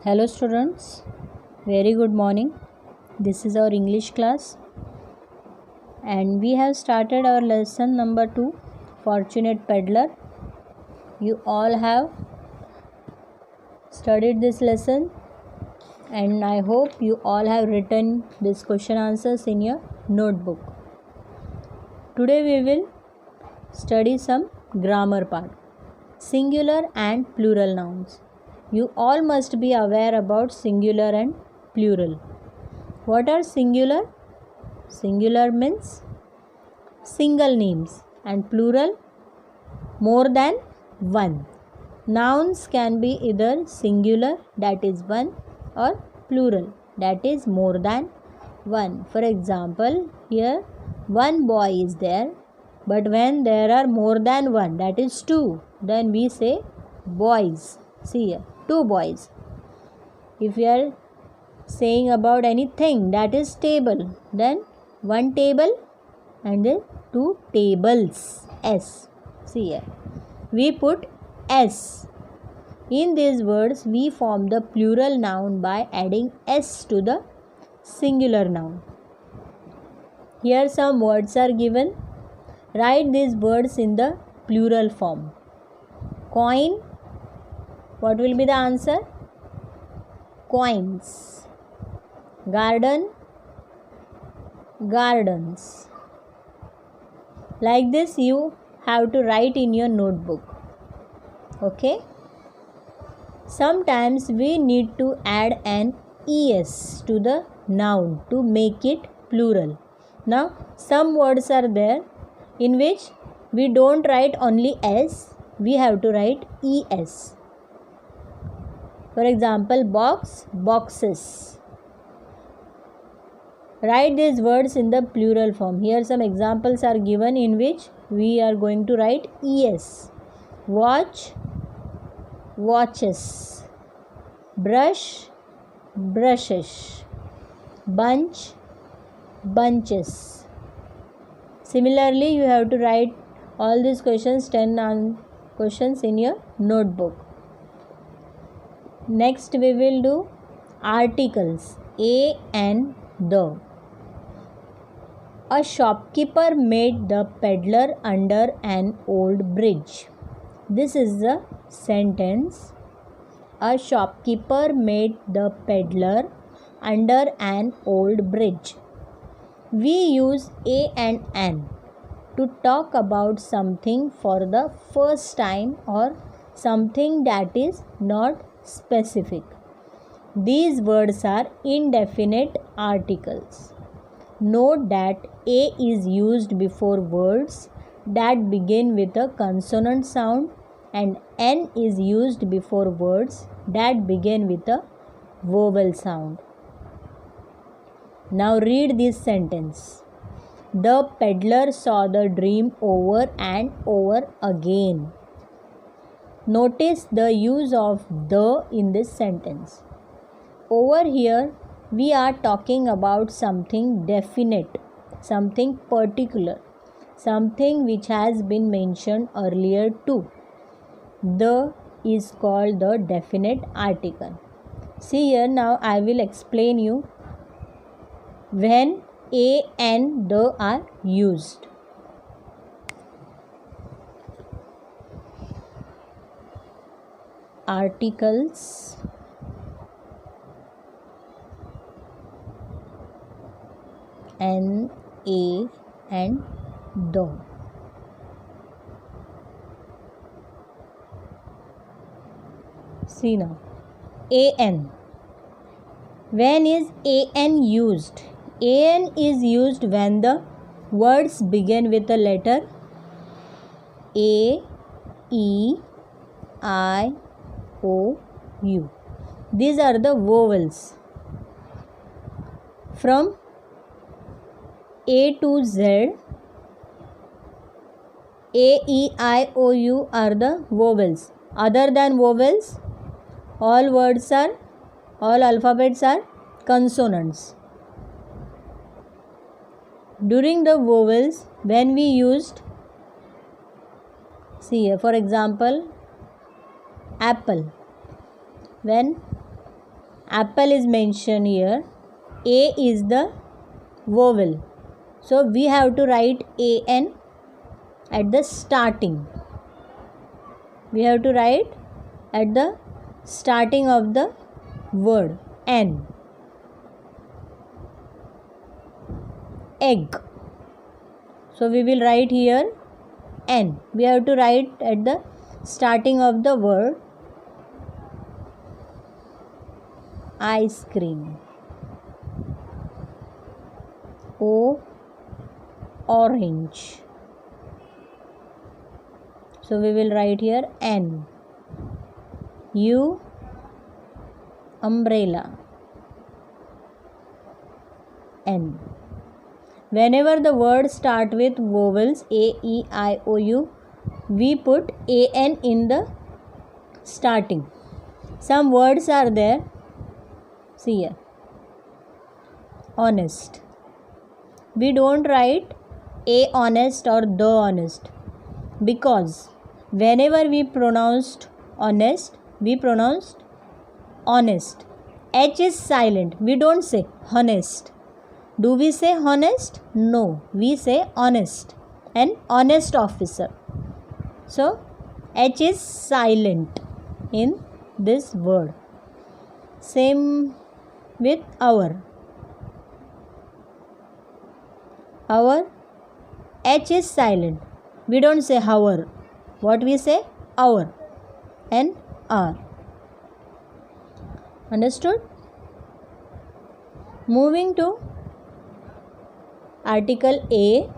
Hello students, very good morning. This is our English class and we have started our lesson number 2, Fortunate Peddler. You all have studied this lesson and I hope you all have written this question answers in your notebook. Today we will study some grammar part, singular and plural nouns. You all must be aware about singular and plural. What are singular? Singular means single names and plural more than one. Nouns can be either singular, that is one, or plural, that is more than one. For example, here one boy is there, but when there are more than one, that is two, then we say boys. See here, two boys. If we are saying about anything that is table, then one table and then two tables. S. See here, we put S. In these words, we form the plural noun by adding S to the singular noun. Here some words are given. Write these words in the plural form. Coin. What will be the answer? Coins. Garden. Gardens. Like this you have to write in your notebook. Okay. Sometimes we need to add an es to the noun to make it plural. Now some words are there in which we don't write only s, we have to write es. For example, box, boxes. Write these words in the plural form. Here some examples are given in which we are going to write es. Watch, watches. Brush, brushes. Bunch, bunches. Similarly, you have to write all these questions, 10 questions in your notebook. Next we will do articles, a and the. A shopkeeper met the peddler under an old bridge. This is the sentence. A shopkeeper met the peddler under an old bridge. We use a and an to talk about something for the first time or something that is not specific. These words are indefinite articles. Note that a is used before words that begin with a consonant sound and n is used before words that begin with a vowel sound. Now read this sentence. The peddler saw the dream over and over again. Notice the use of the in this sentence. Over here, we are talking about something definite, something particular, something which has been mentioned earlier too. The is called the definite article. See here, now I will explain you when a and the are used. Articles, N, A and the. See now, an. When is an used? An is used when the words begin with the letter A, E, I, O, U. These are the vowels. From A to Z, A, E, I, O, U are the vowels. Other than vowels, all alphabets are consonants. During the vowels, when we used, see here, for example, apple. When apple is mentioned here, A is the vowel. So we have to write an at the starting. We have to write at the starting of the word N. Egg. So we will write here N. We have to write at the starting of the word ice cream. O. Orange. So we will write here N. U. Umbrella. N. Whenever the words start with vowels A, E, I, O, U, we put an in the starting. Some words are there. See here. Honest. We don't write a honest or the honest, because whenever we pronounced honest, we pronounced honest. H is silent. We don't say honest. Do we say honest? No. We say honest. An honest officer. So H is silent in this word. Same with our. Our H is silent. We don't say our. What we say? Our and our. Understood? Moving to article A.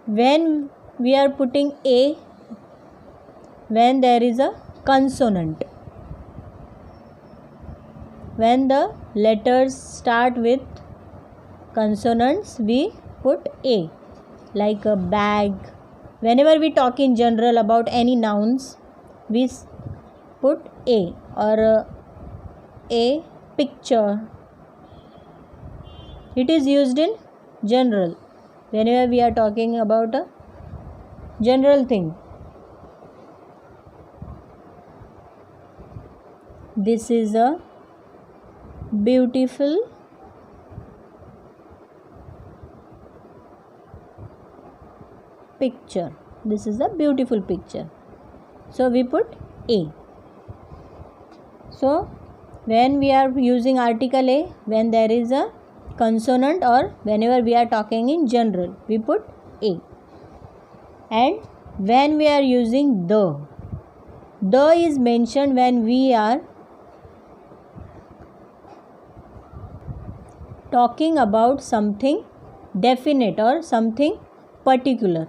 When we are putting A, when there is a consonant, when the letters start with consonants, we put A. Like a bag. Whenever we talk in general about any nouns, we put A. Or a picture. It is used in general whenever we are talking about a general thing. This is a beautiful picture. This is a beautiful picture. So we put A. So when we are using article A, when there is a consonant or whenever we are talking in general, we put A. And when we are using the is mentioned when we are talking about something definite or something particular.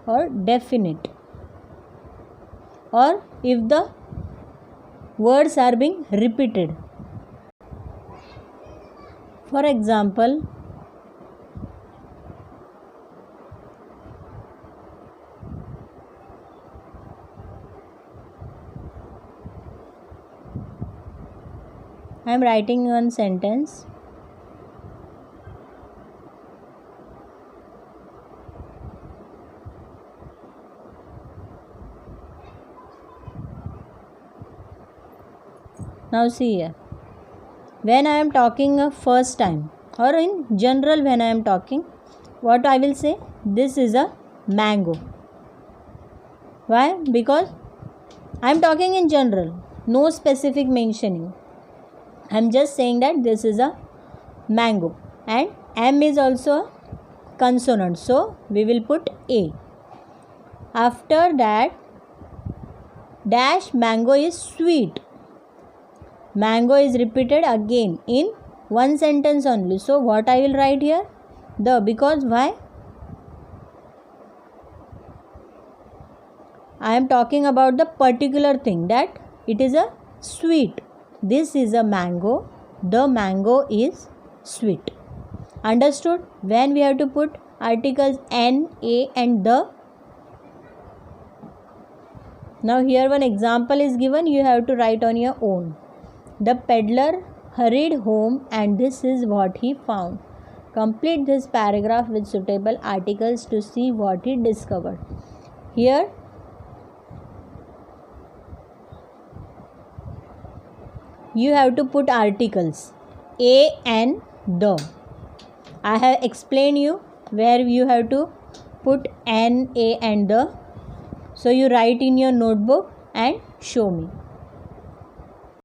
Or definite, or if the words are being repeated. For example, I am writing one sentence. Now see here, when I am talking a first time or in general when I am talking, what I will say? This is a mango. Why? Because I am talking in general, no specific mentioning. I am just saying that this is a mango, and M is also a consonant, so we will put A. After that, dash mango is sweet. Mango is repeated again in one sentence only. So what I will write here? The. Because why? I am talking about the particular thing, that it is a sweet. This is a mango. The mango is sweet. Understood? When we have to put articles N, A and the. Now here one example is given. You have to write on your own. The peddler hurried home and this is what he found. Complete this paragraph with suitable articles to see what he discovered. Here you have to put articles a and the. I have explained you where you have to put an, a and the. So you write in your notebook and show me.